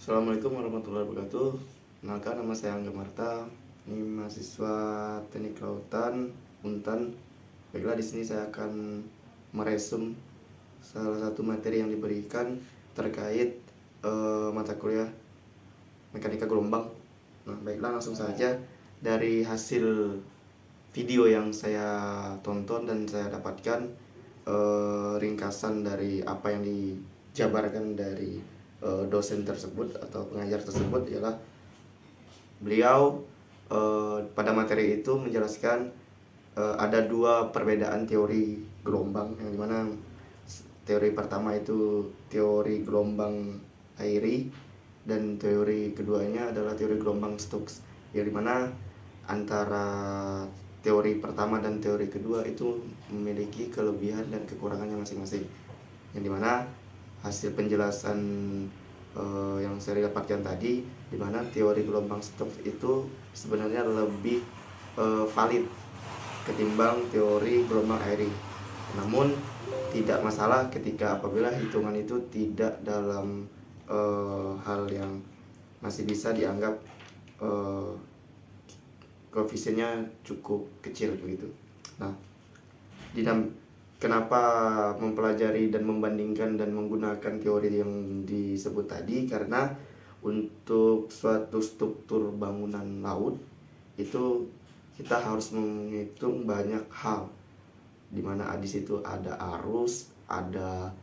Assalamualaikum warahmatullahi wabarakatuh. Kenalkan, nama saya Angga Marta. Ini mahasiswa Teknik Kelautan Untan. Baiklah, di sini saya akan meresum salah satu materi yang diberikan terkait mata kuliah mekanika gelombang. Nah, baiklah, langsung saja dari hasil video yang saya tonton dan saya dapatkan ringkasan dari apa yang dijabarkan dari dosen tersebut atau pengajar tersebut ialah beliau pada materi itu menjelaskan ada dua perbedaan teori gelombang, yang dimana teori pertama itu teori gelombang airi dan teori keduanya adalah teori gelombang Stokes, yang dimana antara teori pertama dan teori kedua itu memiliki kelebihan dan kekurangannya masing-masing, yang dimana hasil penjelasan yang saya dapatkan tadi, dimana teori gelombang Stokes itu sebenarnya lebih valid ketimbang teori gelombang airi. Namun tidak masalah ketika apabila hitungan itu tidak dalam hal yang masih bisa dianggap koefisiennya cukup kecil begitu. Nah, kenapa mempelajari dan membandingkan dan menggunakan teori yang disebut tadi? Karena untuk suatu struktur bangunan laut itu kita harus menghitung banyak hal, dimana di situ ada arus, ada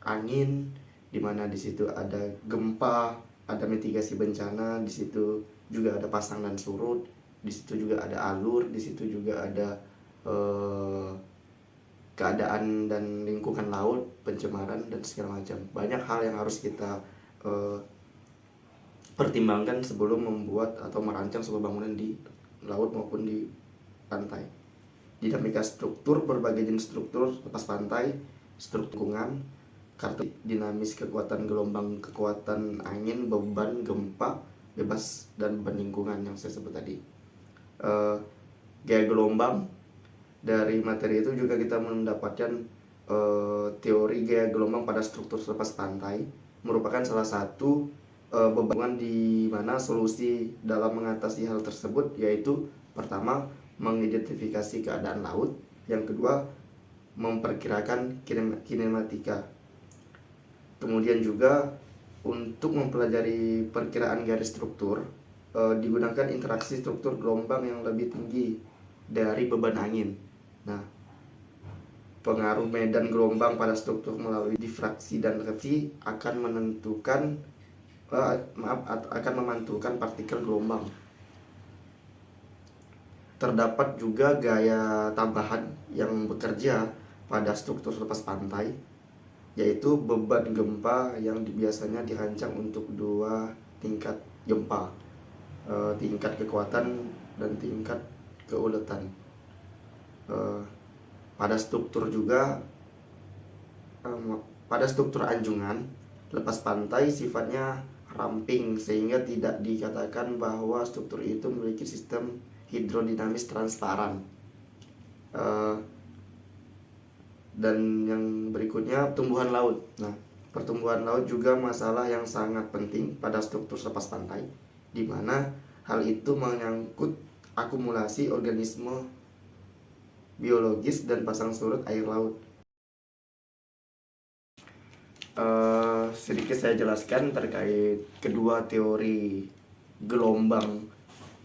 angin, dimana di situ ada gempa, ada mitigasi bencana, di situ juga ada pasang dan surut, di situ juga ada alur, di situ juga ada keadaan dan lingkungan laut, pencemaran dan segala macam. Banyak hal yang harus kita pertimbangkan sebelum membuat atau merancang sebuah bangunan di laut maupun di pantai. Dinamika struktur, berbagai jenis struktur lepas pantai, struktur lingkungan, karakteristik dinamis, kekuatan gelombang, kekuatan angin, beban, gempa, bebas, dan beban lingkungan yang saya sebut tadi. Gaya gelombang, dari materi itu juga kita mendapatkan teori gaya gelombang pada struktur selepas pantai merupakan salah satu beban di mana solusi dalam mengatasi hal tersebut, yaitu pertama mengidentifikasi keadaan laut, yang kedua memperkirakan kinematika. Kemudian juga untuk mempelajari perkiraan garis struktur digunakan interaksi struktur gelombang yang lebih tinggi dari beban angin. Nah, pengaruh medan gelombang pada struktur melalui difraksi dan refleksi akan memantulkan partikel gelombang. Terdapat juga gaya tambahan yang bekerja pada struktur lepas pantai, yaitu beban gempa yang biasanya dirancang untuk dua tingkat gempa, tingkat kekuatan dan tingkat keuletan. Pada struktur juga pada struktur anjungan lepas pantai sifatnya ramping, sehingga tidak dikatakan bahwa struktur itu memiliki sistem hidrodinamis transparan. Dan yang berikutnya, tumbuhan laut. Nah, pertumbuhan laut juga masalah yang sangat penting pada struktur lepas pantai, di mana hal itu menyangkut akumulasi organisme biologis dan pasang surut air laut. Sedikit saya jelaskan terkait kedua teori gelombang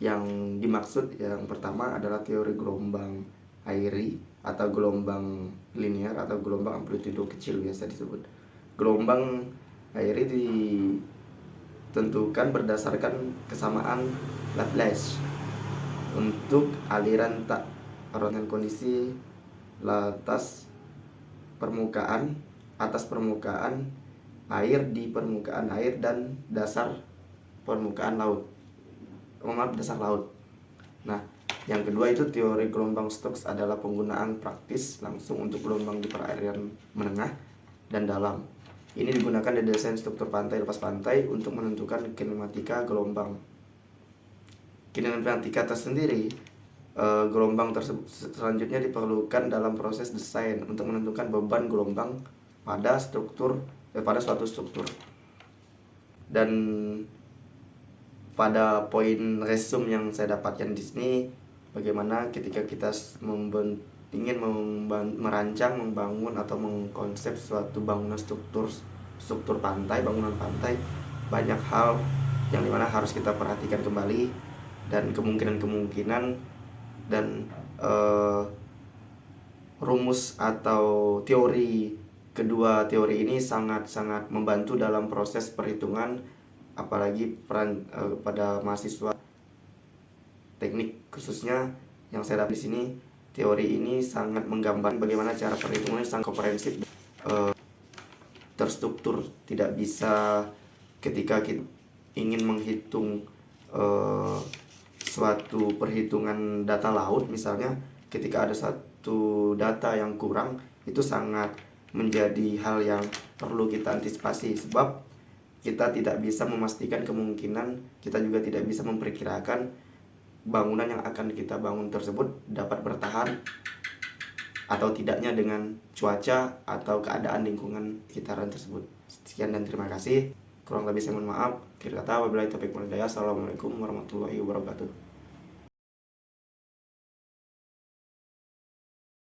yang dimaksud. Yang pertama adalah teori gelombang airi atau gelombang linear atau gelombang amplitudo kecil biasa disebut. Gelombang airi ditentukan berdasarkan kesamaan Laplace untuk aliran tak dengan kondisi atas permukaan air, di permukaan air, dan dasar permukaan laut. Dasar laut. Nah, yang kedua itu teori gelombang Stokes adalah penggunaan praktis langsung untuk gelombang di perairan menengah dan dalam. Ini digunakan di desain struktur pantai lepas pantai untuk menentukan kinematika gelombang. Kinematika tersendiri, gelombang tersebut selanjutnya diperlukan dalam proses desain untuk menentukan beban gelombang pada suatu struktur. Dan pada poin resume yang saya dapatkan di sini, bagaimana ketika kita ingin merancang, membangun atau mengkonsep suatu bangunan struktur pantai, bangunan pantai, banyak hal yang dimana harus kita perhatikan kembali, dan kemungkinan dan rumus atau kedua teori ini sangat membantu dalam proses perhitungan, apalagi pada mahasiswa teknik khususnya yang saya dapat di sini. Teori ini sangat menggambarkan bagaimana cara perhitungannya sangat komprehensif, terstruktur. Tidak bisa ketika kita ingin menghitung suatu perhitungan data laut misalnya, ketika ada satu data yang kurang, itu sangat menjadi hal yang perlu kita antisipasi, sebab kita tidak bisa memastikan kemungkinan, kita juga tidak bisa memperkirakan bangunan yang akan kita bangun tersebut dapat bertahan atau tidaknya dengan cuaca atau keadaan lingkungan sekitaran tersebut. Sekian dan terima kasih. Kurang lebih saya mohon maaf. Akhir kata, wabillahi taufiq wal hidayah. Assalamualaikum warahmatullahi wabarakatuh.